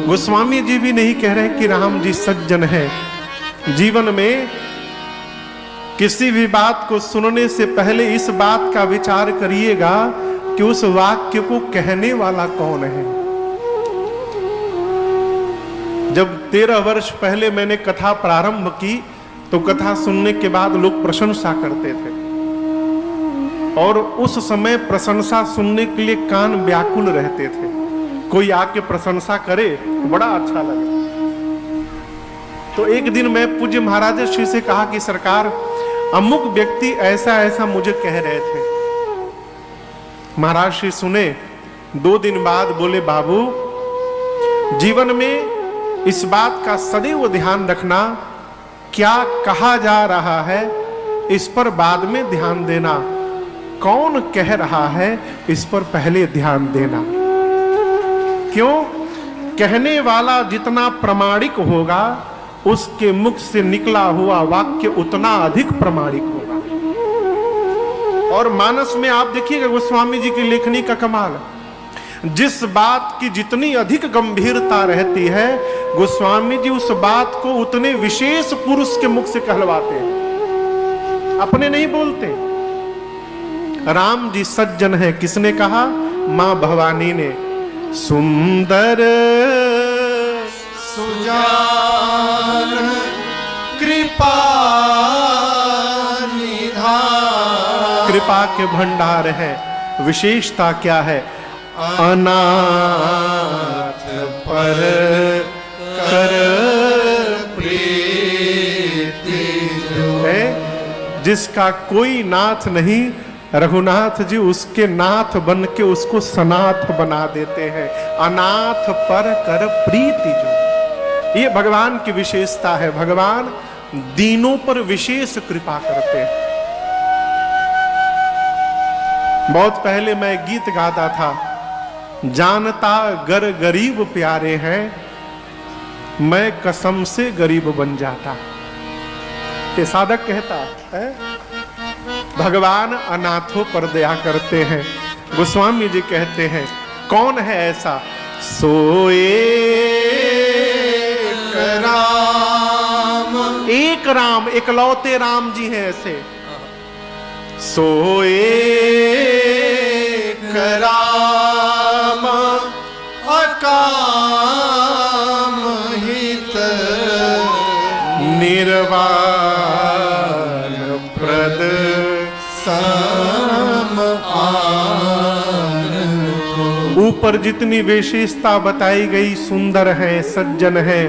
गोस्वामी जी भी नहीं कह रहे कि राम जी सज्जन है। जीवन में किसी भी बात को सुनने से पहले इस बात का विचार करिएगा कि उस वाक्य को कहने वाला कौन है। जब 13 वर्ष पहले मैंने कथा प्रारंभ की तो कथा सुनने के बाद लोग प्रशंसा करते थे और उस समय प्रशंसा सुनने के लिए कान व्याकुल रहते थे। कोई आके प्रशंसा करे तो बड़ा अच्छा लगे। तो एक दिन मैं पूज्य महाराज श्री से कहा कि सरकार, अमुक व्यक्ति ऐसा ऐसा मुझे कह रहे थे। महाराज श्री सुने। 2 दिन बाद बोले, बाबू जीवन में इस बात का सदैव ध्यान रखना, क्या कहा जा रहा है इस पर बाद में ध्यान देना, कौन कह रहा है इस पर पहले ध्यान देना। क्यों? कहने वाला जितना प्रामाणिक होगा उसके मुख से निकला हुआ वाक्य उतना अधिक प्रामाणिक होगा। और मानस में आप देखिएगा गोस्वामी जी की लेखनी का कमाल, जिस बात की जितनी अधिक गंभीरता रहती है गोस्वामी जी उस बात को उतने विशेष पुरुष के मुख से कहलवाते हैं, अपने नहीं बोलते। राम जी सज्जन है किसने कहा? मां भवानी ने। सुंदर सुजान कृपा निधान, कृपा के भंडार है। विशेषता क्या है? अनाथ पर कर प्रीति है। जिसका कोई नाथ नहीं, रघुनाथ जी उसके नाथ बन के उसको सनाथ बना देते हैं। अनाथ पर कर प्रीति जो, ये भगवान की विशेषता है। भगवान दीनों पर विशेष कृपा करते हैं। बहुत पहले मैं गीत गाता था, जानता गर गरीब प्यारे हैं, मैं कसम से गरीब बन जाता। ये साधक कहता है। भगवान अनाथों पर दया करते हैं। गोस्वामी जी कहते हैं, कौन है ऐसा? सोए राम, एक राम, एकलौते राम जी हैं ऐसे। सोए राम अकाम हित निर्वाण प्रद ऊपर जितनी विशेषता बताई गई, सुंदर है, सज्जन है,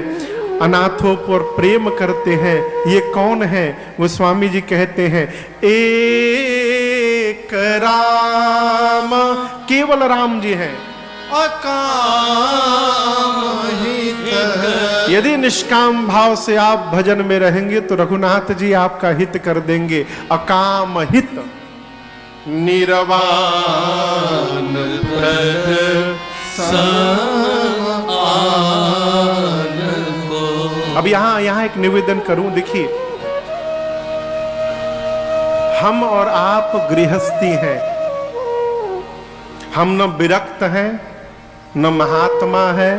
अनाथों पर प्रेम करते हैं, ये कौन है? गोस्वामी जी कहते हैं, एक राम, केवल राम जी हैं। अकाम हित, यदि निष्काम भाव से आप भजन में रहेंगे तो रघुनाथ जी आपका हित कर देंगे। अकाम हित निर्वाण प्रद अब यहां एक निवेदन करूं। देखिए, हम और आप गृहस्थी हैं, हम न विरक्त हैं, न महात्मा है,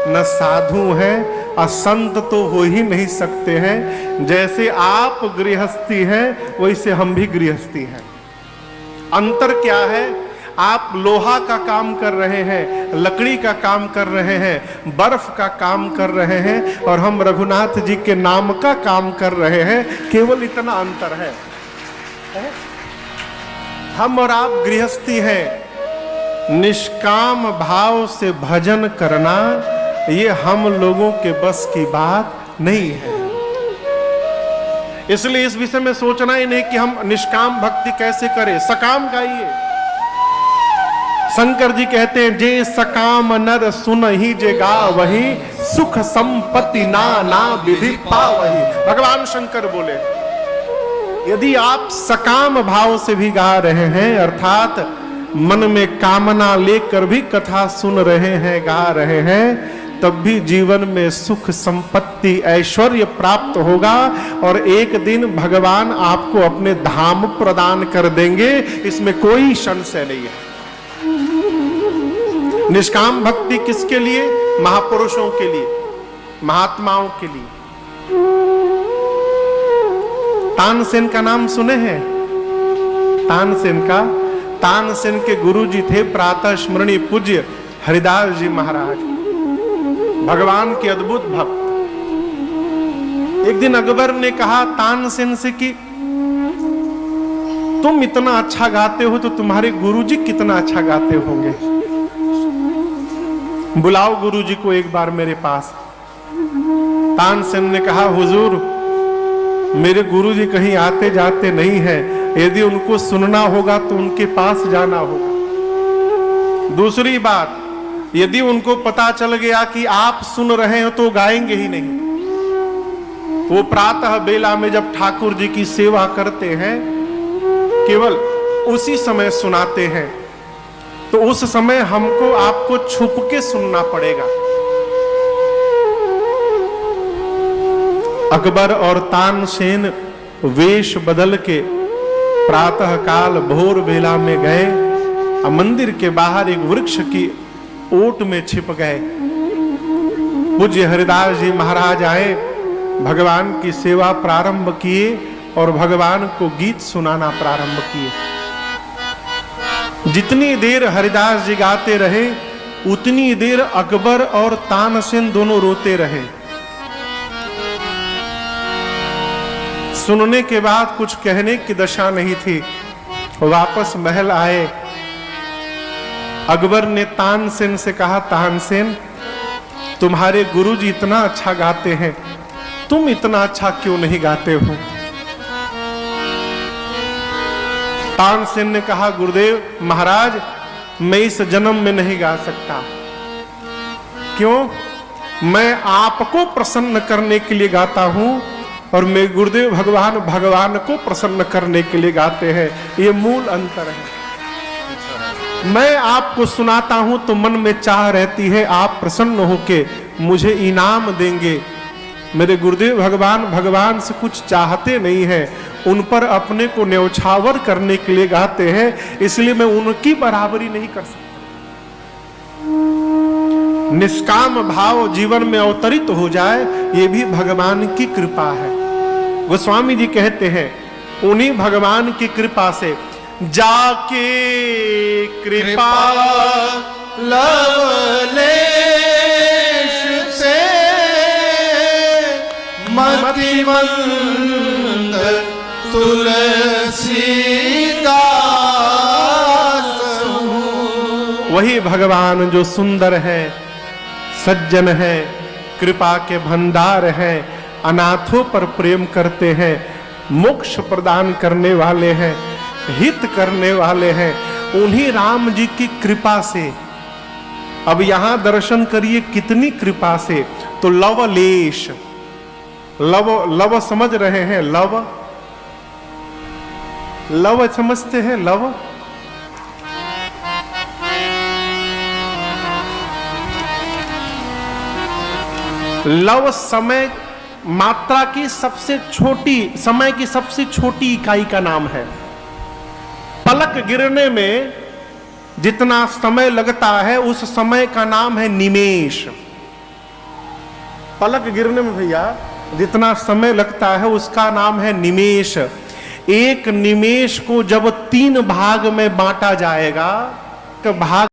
न साधु है, असंत तो हो ही नहीं सकते हैं। जैसे आप गृहस्थी हैं वैसे हम भी गृहस्थी हैं। अंतर क्या है? आप लोहा का काम कर रहे हैं, लकड़ी का काम कर रहे हैं, बर्फ का काम कर रहे हैं, और हम रघुनाथ जी के नाम का काम कर रहे हैं। केवल इतना अंतर है। हम और आप गृहस्थी हैं। निष्काम भाव से भजन करना ये हम लोगों के बस की बात नहीं है। इसलिए इस विषय में सोचना ही नहीं कि हम निष्काम भक्ति कैसे करें। सकाम गाइए। शंकर जी कहते हैं, जे सकाम नर सुन ही जे गा वही, सुख संपत्ति ना विधि पावही। भगवान शंकर बोले, यदि आप सकाम भाव से भी गा रहे हैं, अर्थात मन में कामना लेकर भी कथा सुन रहे हैं, गा रहे हैं, तब भी जीवन में सुख संपत्ति ऐश्वर्य प्राप्त होगा और एक दिन भगवान आपको अपने धाम प्रदान कर देंगे। इसमें कोई संशय नहीं है। निष्काम भक्ति किसके लिए? महापुरुषों के लिए, महात्माओं के लिए। तानसेन का नाम सुने हैं? तानसेन के गुरु जी थे प्रातः स्मरणीय पूज्य हरिदास जी महाराज, भगवान के अद्भुत भक्त। एक दिन अकबर ने कहा तानसेन से कि तुम इतना अच्छा गाते हो तो तुम्हारे गुरुजी कितना अच्छा गाते होंगे, बुलाओ गुरुजी को एक बार मेरे पास। तानसेन ने कहा हुजूर, मेरे गुरुजी कहीं आते जाते नहीं है, यदि उनको सुनना होगा तो उनके पास जाना होगा। दूसरी बात, यदि उनको पता चल गया कि आप सुन रहे हो तो गाएंगे ही नहीं। वो प्रातः बेला में जब ठाकुर जी की सेवा करते हैं केवल उसी समय सुनाते हैं, तो उस समय हमको आपको छुप के सुनना पड़ेगा। अकबर और तानसेन वेश बदल के प्रातः काल भोर बेला में गए और मंदिर के बाहर एक वृक्ष की ओट में छिप गए। पूज्य हरिदास जी महाराज आए, भगवान की सेवा प्रारंभ किए और भगवान को गीत सुनाना प्रारंभ किए। जितनी देर हरिदास जी गाते रहे उतनी देर अकबर और तानसेन दोनों रोते रहे। सुनने के बाद कुछ कहने की दशा नहीं थी। वापस महल आए। अकबर ने तानसेन से कहा, तानसेन तुम्हारे गुरुजी इतना अच्छा गाते हैं, तुम इतना अच्छा क्यों नहीं गाते हो? तानसेन ने कहा, गुरुदेव महाराज मैं इस जन्म में नहीं गा सकता। क्यों? मैं आपको प्रसन्न करने के लिए गाता हूं और मैं गुरुदेव भगवान को प्रसन्न करने के लिए गाते हैं। ये मूल अंतर है। मैं आपको सुनाता हूं तो मन में चाह रहती है आप प्रसन्न होके मुझे इनाम देंगे। मेरे गुरुदेव भगवान से कुछ चाहते नहीं है, उन पर अपने को न्यौछावर करने के लिए गाते हैं, इसलिए मैं उनकी बराबरी नहीं कर सकता। निष्काम भाव जीवन में अवतरित हो जाए, ये भी भगवान की कृपा है। गोस्वामी जी कहते हैं उन्हीं भगवान की कृपा से जाके कृपा लवलेश से मतिमंद तुलसीदास हूं। वही भगवान जो सुंदर है, सज्जन है, कृपा के भंडार है, अनाथों पर प्रेम करते हैं, मोक्ष प्रदान करने वाले हैं, हित करने वाले हैं, उन्हीं राम जी की कृपा से। अब यहां दर्शन करिए कितनी कृपा से। तो लवलेश, लव समझ रहे हैं? लव समझते हैं? लव समय मात्रा की सबसे छोटी, समय की सबसे छोटी इकाई का नाम है। पलक गिरने में जितना समय लगता है उस समय का नाम है निमेष। पलक गिरने में भैया जितना समय लगता है उसका नाम है निमेष। एक निमेष को जब 3 भाग में बांटा जाएगा तो भाग